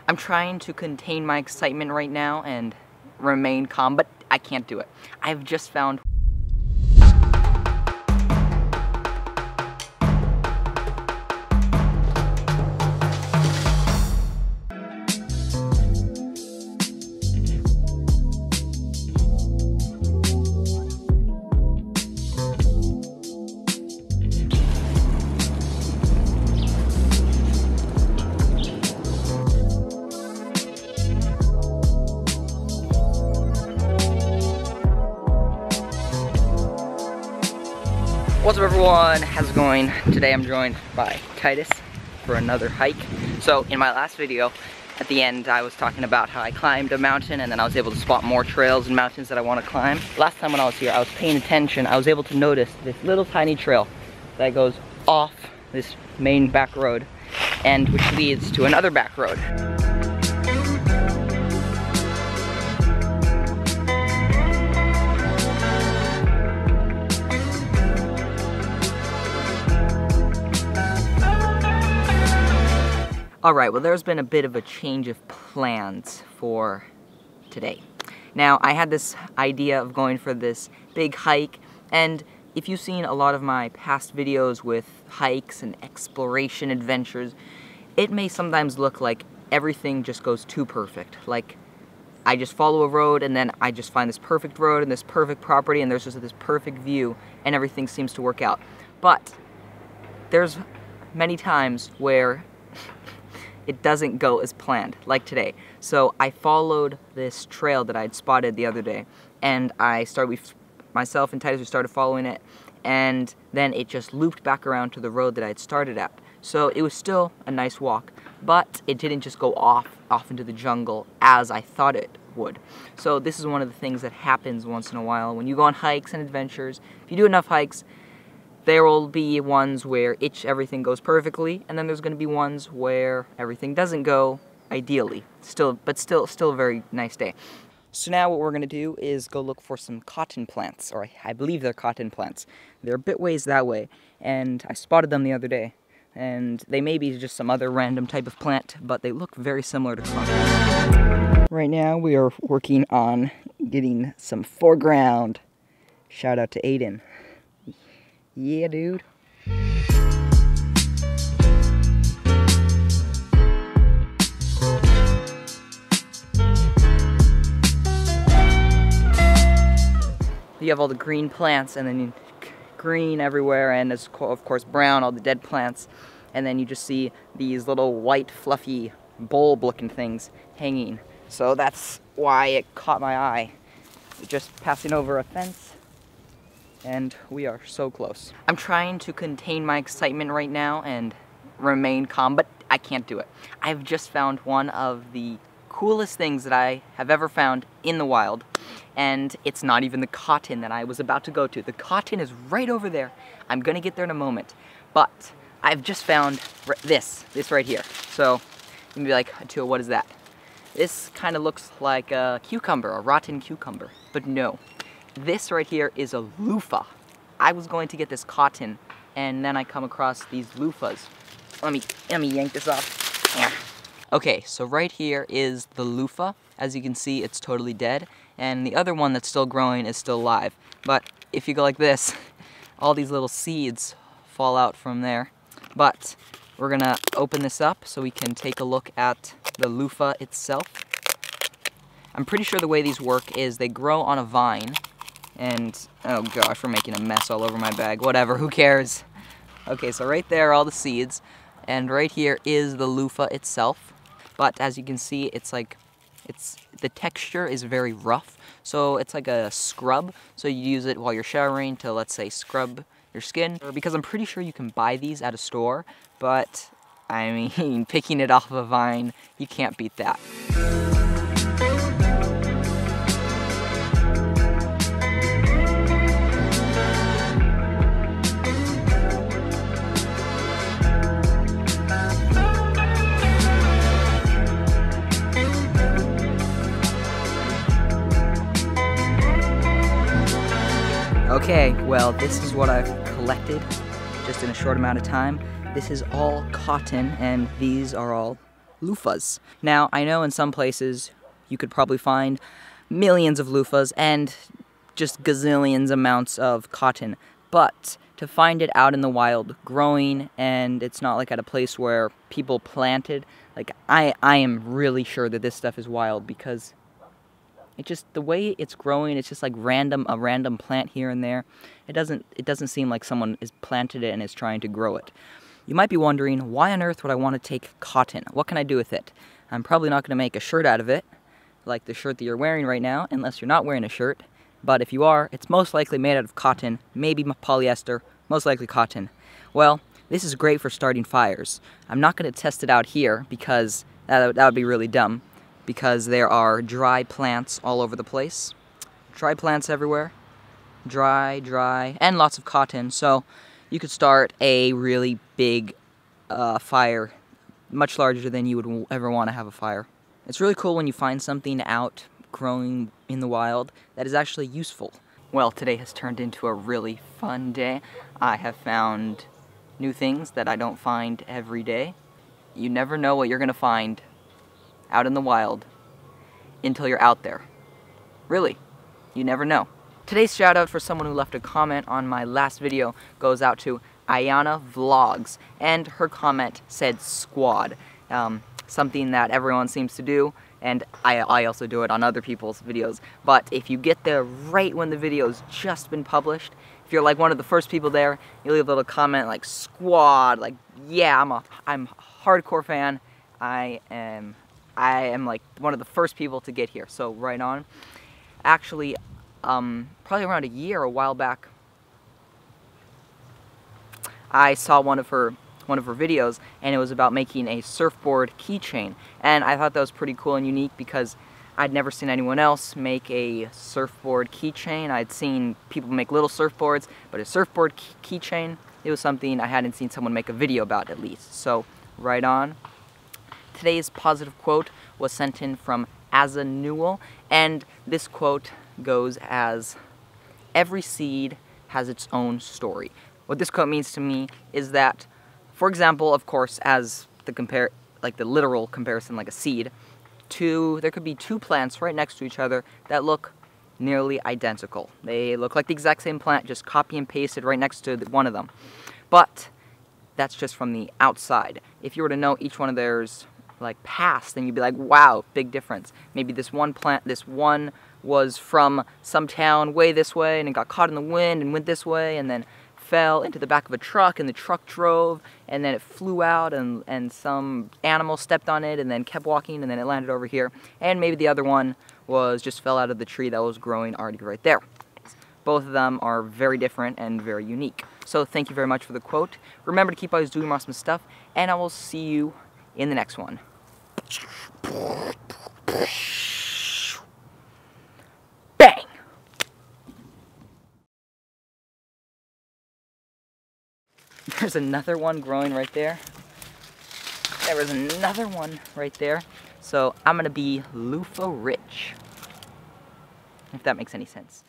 I'm trying to contain my excitement right now and remain calm, but I can't do it. I've just found What's up everyone, how's it going? Today I'm joined by Titus for another hike. So in my last video, at the end I was talking about how I climbed a mountain and then I was able to spot more trails and mountains that I want to climb. Last time when I was here, I was paying attention. I was able to notice this little tiny trail that goes off this main back road and which leads to another back road. Alright, well there's been a bit of a change of plans for today. Now, I had this idea of going for this big hike, and if you've seen a lot of my past videos with hikes and exploration adventures, it may sometimes look like everything just goes too perfect. Like, I just follow a road and then I just find this perfect road and this perfect property and there's just this perfect view and everything seems to work out. But there's many times where it doesn't go as planned, like today. So I followed this trail that I'd spotted the other day, and myself and Titus, we started following it, and then it just looped back around to the road that I'd started at. So it was still a nice walk, but it didn't just go off into the jungle as I thought it would. So this is one of the things that happens once in a while when you go on hikes and adventures. If you do enough hikes, there will be ones where everything goes perfectly, and then there's going to be ones where everything doesn't go ideally. Still a very nice day. So now what we're going to do is go look for some cotton plants, or I believe they're cotton plants. They're a bit ways that way, and I spotted them the other day. And they may be just some other random type of plant, but they look very similar to cotton. Right now we are working on getting some foreground. Shout out to Aiden. Yeah, dude. You have all the green plants, and then green everywhere, and of course brown, all the dead plants, and then you just see these little white fluffy bulb looking things hanging. So that's why it caught my eye. Just passing over a fence, and we are so close. I'm trying to contain my excitement right now and remain calm, but I can't do it. I've just found one of the coolest things that I have ever found in the wild, and it's not even the cotton that I was about to go to. The cotton is right over there. I'm gonna get there in a moment, but I've just found this right here. So you can be like, Atua, what is that? This kind of looks like a cucumber, a rotten cucumber, but no. This right here is a loofah. I was going to get this cotton, and then I come across these loofahs. Let me yank this off. Yeah. Okay, so right here is the loofah. As you can see, it's totally dead, and the other one that's still growing is still alive. But if you go like this, all these little seeds fall out from there. But we're gonna open this up so we can take a look at the loofah itself. I'm pretty sure the way these work is they grow on a vine, and oh gosh, we're making a mess all over my bag. Whatever, who cares? Okay, so right there are all the seeds, and right here is the loofah itself. But as you can see, the texture is very rough, so it's like a scrub. So you use it while you're showering to, let's say, scrub your skin. Because I'm pretty sure you can buy these at a store, but I mean, picking it off of a vine, you can't beat that. Okay, well, this is what I've collected just in a short amount of time. This is all cotton, and these are all loofahs. Now, I know in some places you could probably find millions of loofahs and just gazillions amounts of cotton, but to find it out in the wild growing, and it's not like at a place where people planted, like I am really sure that this stuff is wild, because it just, the way it's growing, it's just like a random plant here and there. It doesn't seem like someone has planted it and is trying to grow it. You might be wondering, why on earth would I want to take cotton? What can I do with it? I'm probably not going to make a shirt out of it, like the shirt that you're wearing right now, unless you're not wearing a shirt. But if you are, it's most likely made out of cotton, maybe polyester, most likely cotton. Well, this is great for starting fires. I'm not going to test it out here because that would be really dumb, because there are dry plants all over the place. Dry plants everywhere. Dry, and lots of cotton. So you could start a really big fire, much larger than you would ever want to have a fire. It's really cool when you find something out growing in the wild that is actually useful. Well, today has turned into a really fun day. I have found new things that I don't find every day. You never know what you're gonna find out in the wild until you're out there. Really, you never know. Today's shout out for someone who left a comment on my last video goes out to Ayana Vlogs, and her comment said squad. Something that everyone seems to do, and I also do it on other people's videos. But if you get there right when the video's just been published, if you're like one of the first people there, you leave a little comment like squad, like yeah, I'm a hardcore fan. I am like one of the first people to get here, so right on. Actually, probably around a while back, I saw one of her videos, and it was about making a surfboard keychain, and I thought that was pretty cool and unique because I'd never seen anyone else make a surfboard keychain. I'd seen people make little surfboards, but a surfboard keychain, it was something I hadn't seen someone make a video about, at least. So right on. Today's positive quote was sent in from Asa Newell, and this quote goes as, "Every seed has its own story." What this quote means to me is that, for example, of course, as the literal comparison, like a seed, there could be two plants right next to each other that look nearly identical. They look like the exact same plant, just copy and pasted right next to one of them. But that's just from the outside. If you were to know each one of theirs like past, then you'd be like, wow, big difference. Maybe this one was from some town way this way, and it got caught in the wind and went this way, and then fell into the back of a truck, and the truck drove, and then it flew out, and some animal stepped on it and then kept walking, and then it landed over here. And maybe the other one just fell out of the tree that was growing already right there. Both of them are very different and very unique. So thank you very much for the quote. Remember to keep always doing awesome stuff, and I will see you in the next one. Bang! There's another one growing right there. There was another one right there. So I'm gonna be loofah rich, if that makes any sense.